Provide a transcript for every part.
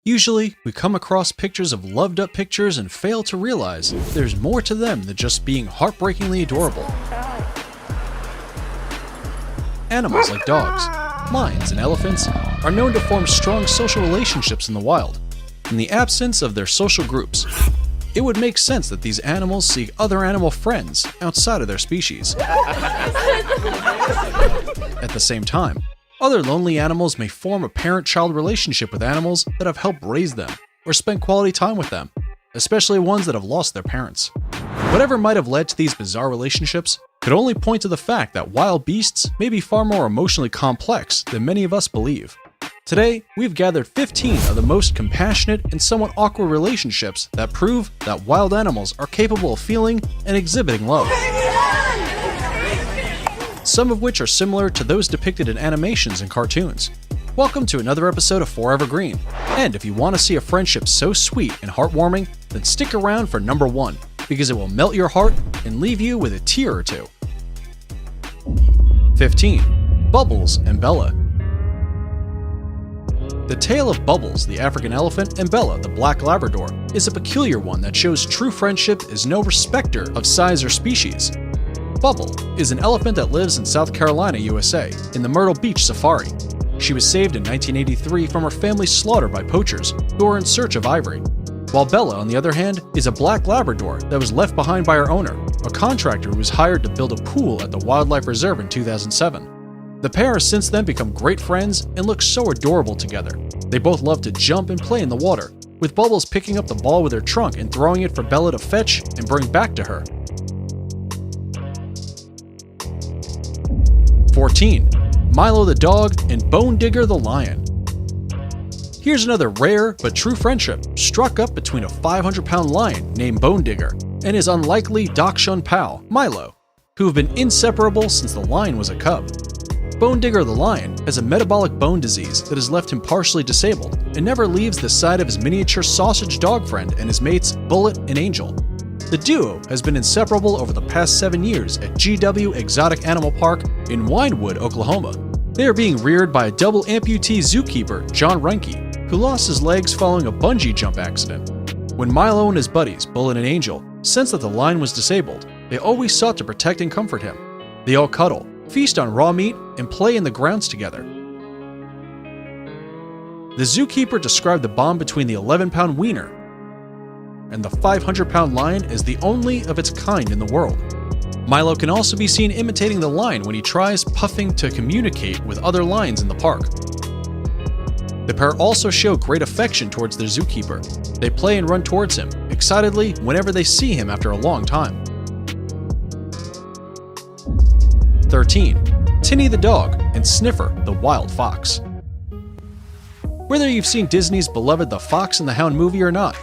Usually, we come across pictures of loved up pictures and fail to realize there's more to them than just being heartbreakingly adorable. Animals like dogs, lions, and elephants are known to form strong social relationships in the wild. In the absence of their social groups, it would make sense that these animals seek other animal friends outside of their species. At the same time, other lonely animals may form a parent-child relationship with animals that have helped raise them or spent quality time with them, especially ones that have lost their parents. Whatever might have led to these bizarre relationships could only point to the fact that wild beasts may be far more emotionally complex than many of us believe. Today, we've gathered 15 of the most compassionate and somewhat awkward relationships that prove that wild animals are capable of feeling and exhibiting love. Some of which are similar to those depicted in animations and cartoons. Welcome to another episode of Forever Green, and if you want to see a friendship so sweet and heartwarming, then stick around for number 1, because it will melt your heart and leave you with a tear or two. 15. Bubbles and Bella. The tale of Bubbles, the African elephant, and Bella, the black Labrador, is a peculiar one that shows true friendship is no respecter of size or species. Bubble is an elephant that lives in South Carolina, USA, in the Myrtle Beach Safari. She was saved in 1983 from her family's slaughter by poachers who were in search of ivory. While Bella, on the other hand, is a black Labrador that was left behind by her owner, a contractor who was hired to build a pool at the Wildlife Reserve in 2007. The pair has since then become great friends and look so adorable together. They both love to jump and play in the water, with Bubbles picking up the ball with her trunk and throwing it for Bella to fetch and bring back to her. 14. Milo the dog and Bone Digger the lion. Here's another rare but true friendship struck up between a 500-pound lion named Bone Digger and his unlikely Dachshund pal, Milo, who have been inseparable since the lion was a cub. Bone Digger the lion has a metabolic bone disease that has left him partially disabled and never leaves the side of his miniature sausage dog friend and his mates Bullet and Angel. The duo has been inseparable over the past 7 years at GW Exotic Animal Park in Winewood, Oklahoma. They are being reared by a double amputee zookeeper, John Reinke, who lost his legs following a bungee jump accident. When Milo and his buddies, Bullet and Angel, sensed that the lion was disabled, they always sought to protect and comfort him. They all cuddle, feast on raw meat, and play in the grounds together. The zookeeper described the bond between the 11-pound wiener and the 500-pound lion as the only of its kind in the world. Milo can also be seen imitating the lion when he tries puffing to communicate with other lions in the park. The pair also show great affection towards their zookeeper. They play and run towards him, excitedly whenever they see him after a long time. 13. Tinny the dog and Sniffer the wild fox. Whether you've seen Disney's beloved The Fox and the Hound movie or not,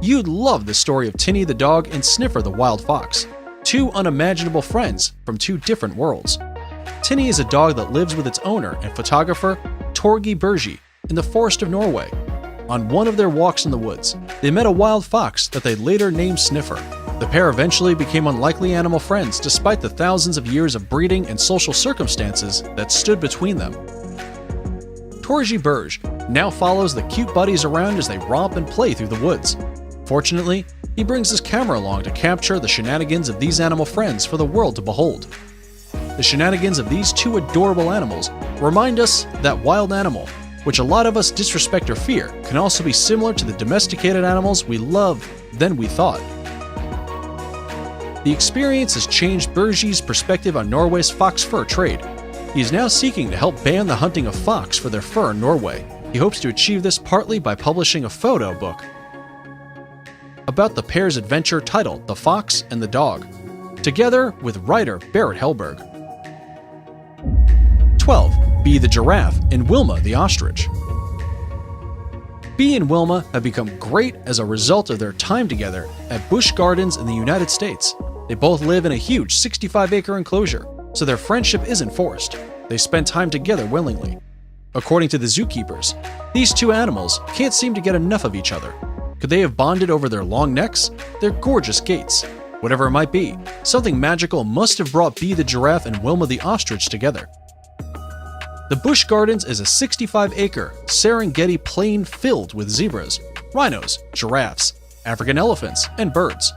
you'd love the story of Tinny the dog and Sniffer the wild fox, two unimaginable friends from two different worlds. Tinny is a dog that lives with its owner and photographer, Torgy Bergi, in the forest of Norway. On one of their walks in the woods, they met a wild fox that they later named Sniffer. The pair eventually became unlikely animal friends despite the thousands of years of breeding and social circumstances that stood between them. Torgy Bergi now follows the cute buddies around as they romp and play through the woods. Fortunately, he brings his camera along to capture the shenanigans of these animal friends for the world to behold. The shenanigans of these two adorable animals remind us that wild animal, which a lot of us disrespect or fear, can also be similar to the domesticated animals we love than we thought. The experience has changed Bergi's perspective on Norway's fox fur trade. He is now seeking to help ban the hunting of fox for their fur in Norway. He hopes to achieve this partly by publishing a photo book about the pair's adventure titled The Fox and the Dog, together with writer Barrett Hellberg. 12. Bee the giraffe and Wilma the ostrich. Bee and Wilma have become great as a result of their time together at Busch Gardens in the United States. They both live in a huge 65-acre enclosure, so their friendship isn't forced. They spend time together willingly. According to the zookeepers, these two animals can't seem to get enough of each other. Could they have bonded over their long necks, their gorgeous gaits? Whatever it might be, something magical must have brought Bee the giraffe and Wilma the ostrich together. The Busch Gardens is a 65-acre Serengeti plain filled with zebras, rhinos, giraffes, African elephants, and birds.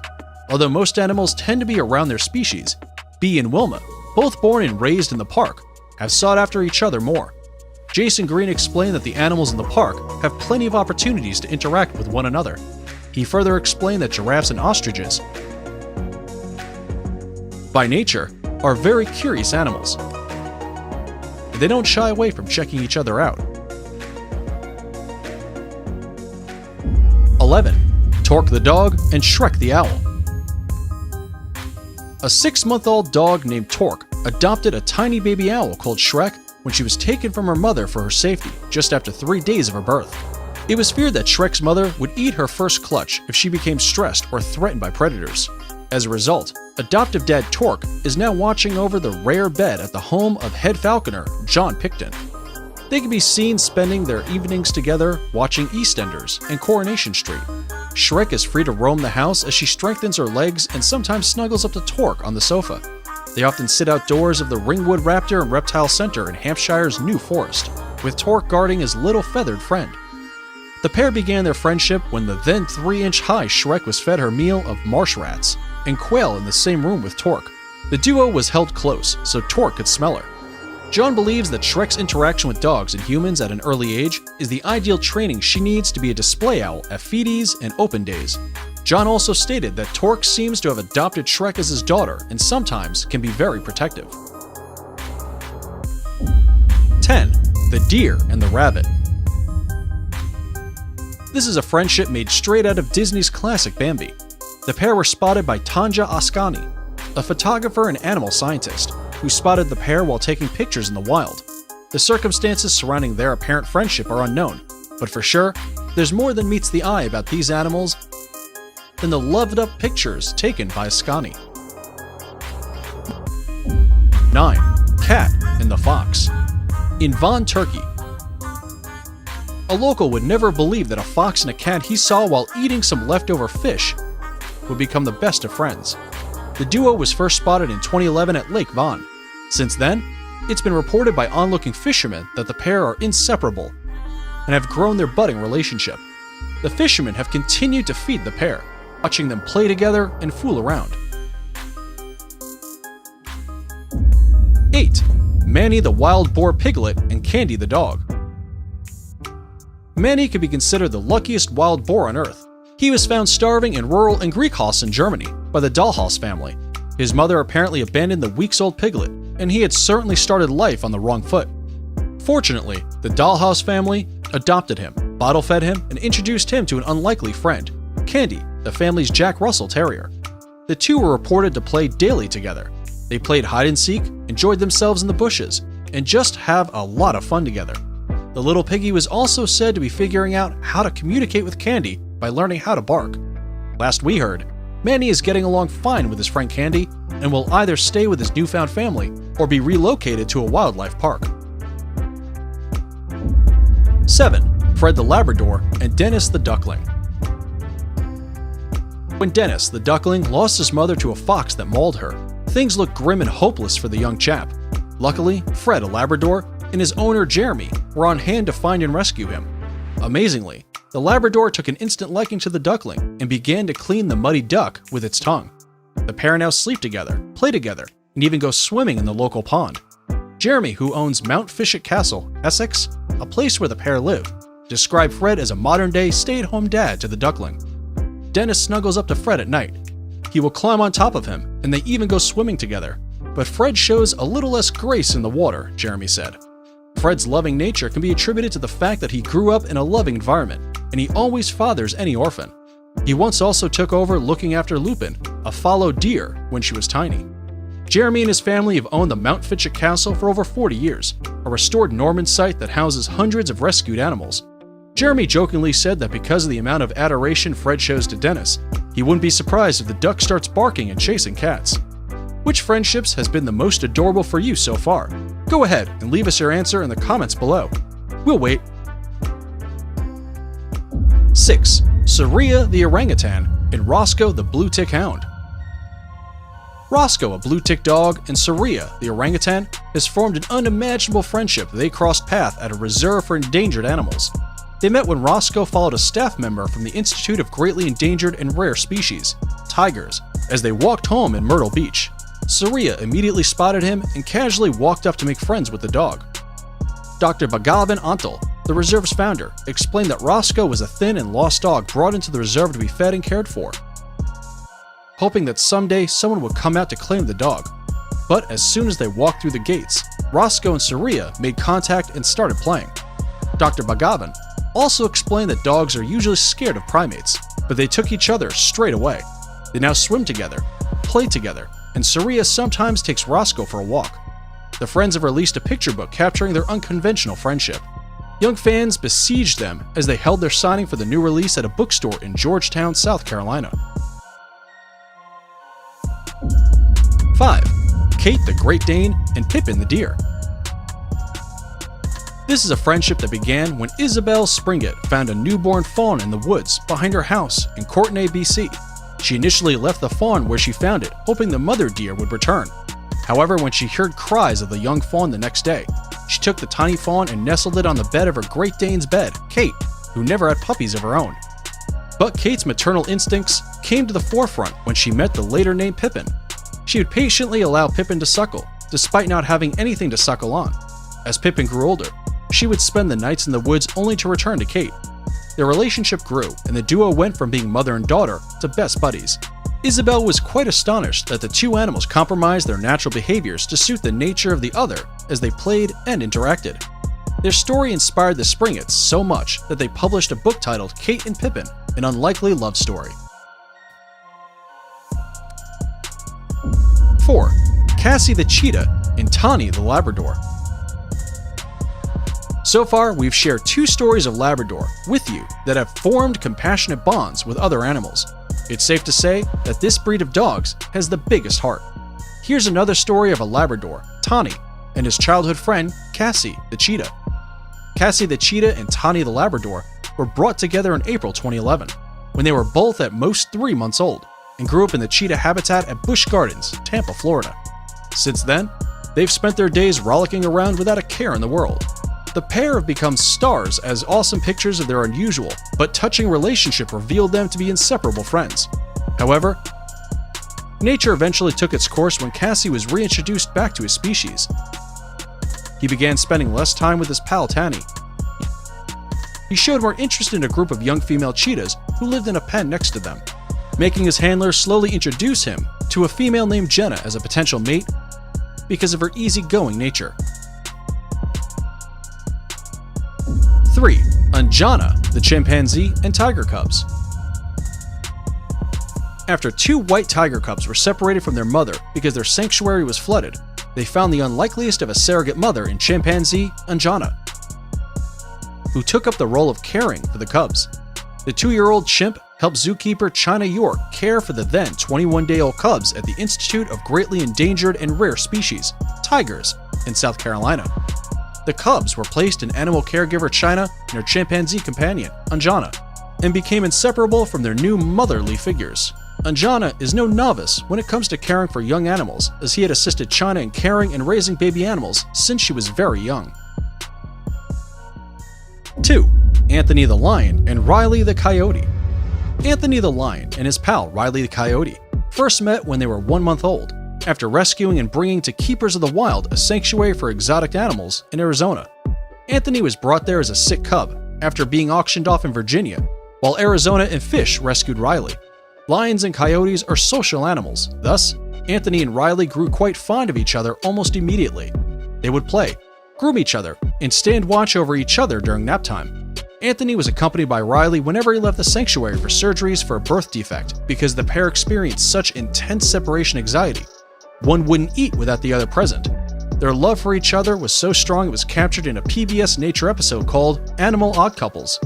Although most animals tend to be around their species, Bee and Wilma, both born and raised in the park, have sought after each other more. Jason Green explained that the animals in the park have plenty of opportunities to interact with one another. He further explained that giraffes and ostriches, by nature, are very curious animals. They don't shy away from checking each other out. 11. Torque the dog and Shrek the owl. A 6-month-old dog named Torque adopted a tiny baby owl called Shrek when she was taken from her mother for her safety just after 3 days of her birth. It was feared that Shrek's mother would eat her first clutch if she became stressed or threatened by predators. As a result, adoptive dad Torque is now watching over the rare bed at the home of head falconer John Picton. They can be seen spending their evenings together watching EastEnders and Coronation Street. Shrek is free to roam the house as she strengthens her legs and sometimes snuggles up to Torque on the sofa. They often sit outdoors of the Ringwood Raptor and Reptile Center in Hampshire's New Forest, with Torque guarding his little feathered friend. The pair began their friendship when the then 3-inch-high Shrek was fed her meal of marsh rats and quail in the same room with Torque. The duo was held close so Torque could smell her. John believes that Shrek's interaction with dogs and humans at an early age is the ideal training she needs to be a display owl at feedees and open days. John also stated that Torque seems to have adopted Shrek as his daughter and sometimes can be very protective. 10. The deer and the rabbit. This is a friendship made straight out of Disney's classic Bambi. The pair were spotted by Tanja Ascani, a photographer and animal scientist, who spotted the pair while taking pictures in the wild. The circumstances surrounding their apparent friendship are unknown, but for sure, there's more than meets the eye about these animals than the loved-up pictures taken by Ascani. 9. Cat and the Fox. In Vaughan, Turkey, a local would never believe that a fox and a cat he saw while eating some leftover fish would become the best of friends. The duo was first spotted in 2011 at Lake Vaughan. Since then, it's been reported by onlooking fishermen that the pair are inseparable and have grown their budding relationship. The fishermen have continued to feed the pair, watching them play together and fool around. 8. Manny the wild boar piglet and Candy the dog. Manny could be considered the luckiest wild boar on Earth. He was found starving in rural Engriekhaus, Germany, by the Dahlhaus family. His mother apparently abandoned the weeks-old piglet, and he had certainly started life on the wrong foot. Fortunately, the Dahlhaus family adopted him, bottle-fed him, and introduced him to an unlikely friend, Candy, the family's Jack Russell Terrier. The two were reported to play daily together. They played hide-and-seek, enjoyed themselves in the bushes, and just have a lot of fun together. The little piggy was also said to be figuring out how to communicate with Candy by learning how to bark. Last we heard, Manny is getting along fine with his friend Candy and will either stay with his newfound family or be relocated to a wildlife park. 7. Fred the Labrador and Dennis the duckling. When Dennis the duckling lost his mother to a fox that mauled her, things looked grim and hopeless for the young chap. Luckily, Fred, a Labrador, and his owner Jeremy were on hand to find and rescue him. Amazingly, the Labrador took an instant liking to the duckling and began to clean the muddy duck with its tongue. The pair now sleep together, play together, and even go swimming in the local pond. Jeremy, who owns Mount Fishett Castle, Essex, a place where the pair live, described Fred as a modern-day stay-at-home dad to the duckling. Dennis snuggles up to Fred at night. He will climb on top of him, and they even go swimming together. But Fred shows a little less grace in the water, Jeremy said. Fred's loving nature can be attributed to the fact that he grew up in a loving environment, and he always fathers any orphan. He once also took over looking after Lupin, a fallow deer, when she was tiny. Jeremy and his family have owned the Mount Fitchett Castle for over 40 years, a restored Norman site that houses hundreds of rescued animals. Jeremy jokingly said that because of the amount of adoration Fred shows to Dennis, he wouldn't be surprised if the duck starts barking and chasing cats. Which friendships has been the most adorable for you so far? Go ahead and leave us your answer in the comments below. We'll wait. 6. Saria the orangutan and Roscoe the blue tick hound. Roscoe, a blue tick dog, and Saria, the orangutan, has formed an unimaginable friendship. They crossed paths at a reserve for endangered animals. They met when Roscoe followed a staff member from the Institute of Greatly Endangered and Rare Species, tigers, as they walked home in Myrtle Beach. Saria immediately spotted him and casually walked up to make friends with the dog. Dr. Bhagavan Antal, the reserve's founder, explained that Roscoe was a thin and lost dog brought into the reserve to be fed and cared for, hoping that someday someone would come out to claim the dog. But as soon as they walked through the gates, Roscoe and Saria made contact and started playing. Dr. Bhagavan also explained that dogs are usually scared of primates, but they took each other straight away. They now swim together, play together, and Saria sometimes takes Roscoe for a walk. The friends have released a picture book capturing their unconventional friendship. Young fans besieged them as they held their signing for the new release at a bookstore in Georgetown, South Carolina. 5. Kate the Great Dane and Pippin the Deer. This is a friendship that began when Isabel Springett found a newborn fawn in the woods behind her house in Courtenay, BC. She initially left the fawn where she found it, hoping the mother deer would return. However, when she heard cries of the young fawn the next day, she took the tiny fawn and nestled it on the bed of her Great Dane's bed, Kate, who never had puppies of her own. But Kate's maternal instincts came to the forefront when she met the later named Pippin. She would patiently allow Pippin to suckle, despite not having anything to suckle on. As Pippin grew older, she would spend the nights in the woods only to return to Kate. Their relationship grew, and the duo went from being mother and daughter to best buddies. Isabel was quite astonished that the two animals compromised their natural behaviors to suit the nature of the other as they played and interacted. Their story inspired the Springetts so much that they published a book titled Kate and Pippin, An Unlikely Love Story. 4. Cassie the Cheetah and Tawny the Labrador. So far, we've shared 2 stories of Labrador with you that have formed compassionate bonds with other animals. It's safe to say that this breed of dogs has the biggest heart. Here's another story of a Labrador, Tawny, and his childhood friend, Cassie the Cheetah. Cassie the Cheetah and Tawny the Labrador were brought together in April 2011, when they were both at most 3 months old, and grew up in the cheetah habitat at Busch Gardens, Tampa, Florida. Since then, they've spent their days rollicking around without a care in the world. The pair have become stars as awesome pictures of their unusual but touching relationship revealed them to be inseparable friends. However, nature eventually took its course when Cassie was reintroduced back to his species. He began spending less time with his pal Tawny. He showed more interest in a group of young female cheetahs who lived in a pen next to them, making his handler slowly introduce him to a female named Jenna as a potential mate because of her easygoing nature. 3. Anjana, the chimpanzee, and tiger cubs. After 2 white tiger cubs were separated from their mother because their sanctuary was flooded, they found the unlikeliest of a surrogate mother in chimpanzee Anjana, who took up the role of caring for the cubs. The 2-year-old chimp helped zookeeper China York care for the then 21-day-old cubs at the Institute of Greatly Endangered and Rare Species, tigers, in South Carolina. The cubs were placed in animal caregiver China and her chimpanzee companion, Anjana, and became inseparable from their new motherly figures. Anjana is no novice when it comes to caring for young animals, as he had assisted China in caring and raising baby animals since she was very young. 2. Anthony the Lion and Riley the Coyote. Anthony the Lion and his pal Riley the Coyote first met when they were 1 month old, after rescuing and bringing to Keepers of the Wild, a sanctuary for exotic animals in Arizona. Anthony was brought there as a sick cub after being auctioned off in Virginia, while Arizona and Fish rescued Riley. Lions and coyotes are social animals, thus, Anthony and Riley grew quite fond of each other almost immediately. They would play, groom each other, and stand watch over each other during nap time. Anthony was accompanied by Riley whenever he left the sanctuary for surgeries for a birth defect because the pair experienced such intense separation anxiety. One wouldn't eat without the other present. Their love for each other was so strong it was captured in a PBS Nature episode called Animal Odd Couples.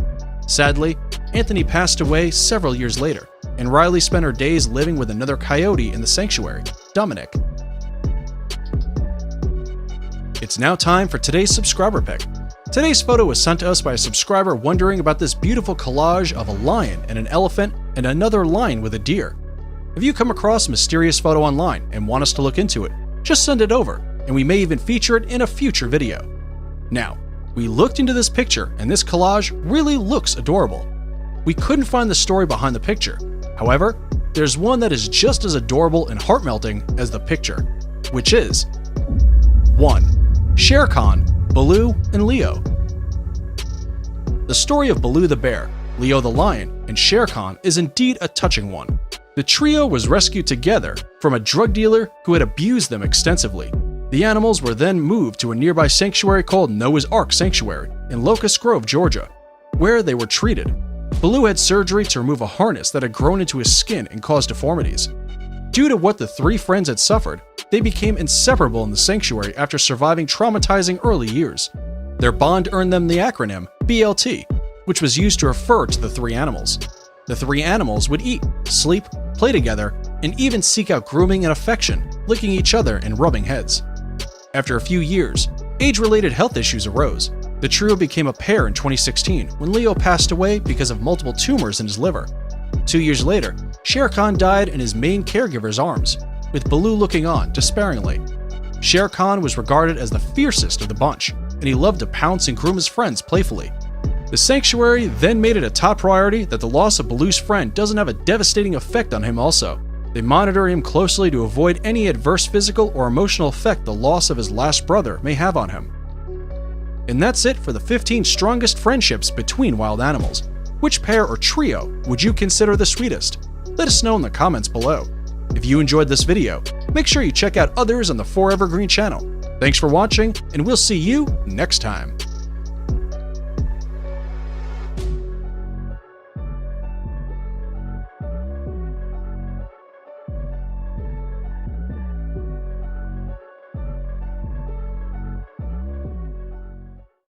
Sadly, Anthony passed away several years later, and Riley spent her days living with another coyote in the sanctuary, Dominic. It's now time for today's subscriber pick. Today's photo was sent to us by a subscriber wondering about this beautiful collage of a lion and an elephant and another lion with a deer. If you come across a mysterious photo online and want us to look into it, just send it over. and we may even feature it in a future video. Now, we looked into this picture, and this collage really looks adorable. We couldn't find the story behind the picture. However, there's one that is just as adorable and heart-melting as the picture, which is 1. Shere Khan, Baloo, and Leo. The story of Baloo the bear, Leo the lion, and Shere Khan is indeed a touching one. The trio was rescued together from a drug dealer who had abused them extensively. The animals were then moved to a nearby sanctuary called Noah's Ark Sanctuary in Locust Grove, Georgia, where they were treated. Baloo had surgery to remove a harness that had grown into his skin and caused deformities. Due to what the three friends had suffered, they became inseparable in the sanctuary after surviving traumatizing early years. Their bond earned them the acronym BLT, which was used to refer to the three animals. The three animals would eat, sleep, play together, and even seek out grooming and affection, licking each other and rubbing heads. After a few years, age-related health issues arose. The trio became a pair in 2016 when Leo passed away because of multiple tumors in his liver. 2 years later, Shere Khan died in his main caregiver's arms, with Baloo looking on despairingly. Shere Khan was regarded as the fiercest of the bunch, and he loved to pounce and groom his friends playfully. The sanctuary then made it a top priority that the loss of Baloo's friend doesn't have a devastating effect on him also. They monitor him closely to avoid any adverse physical or emotional effect the loss of his last brother may have on him. And that's it for the 15 strongest friendships between wild animals. Which pair or trio would you consider the sweetest? Let us know in the comments below. If you enjoyed this video, make sure you check out others on the 4Evergreen channel. Thanks for watching, and we'll see you next time.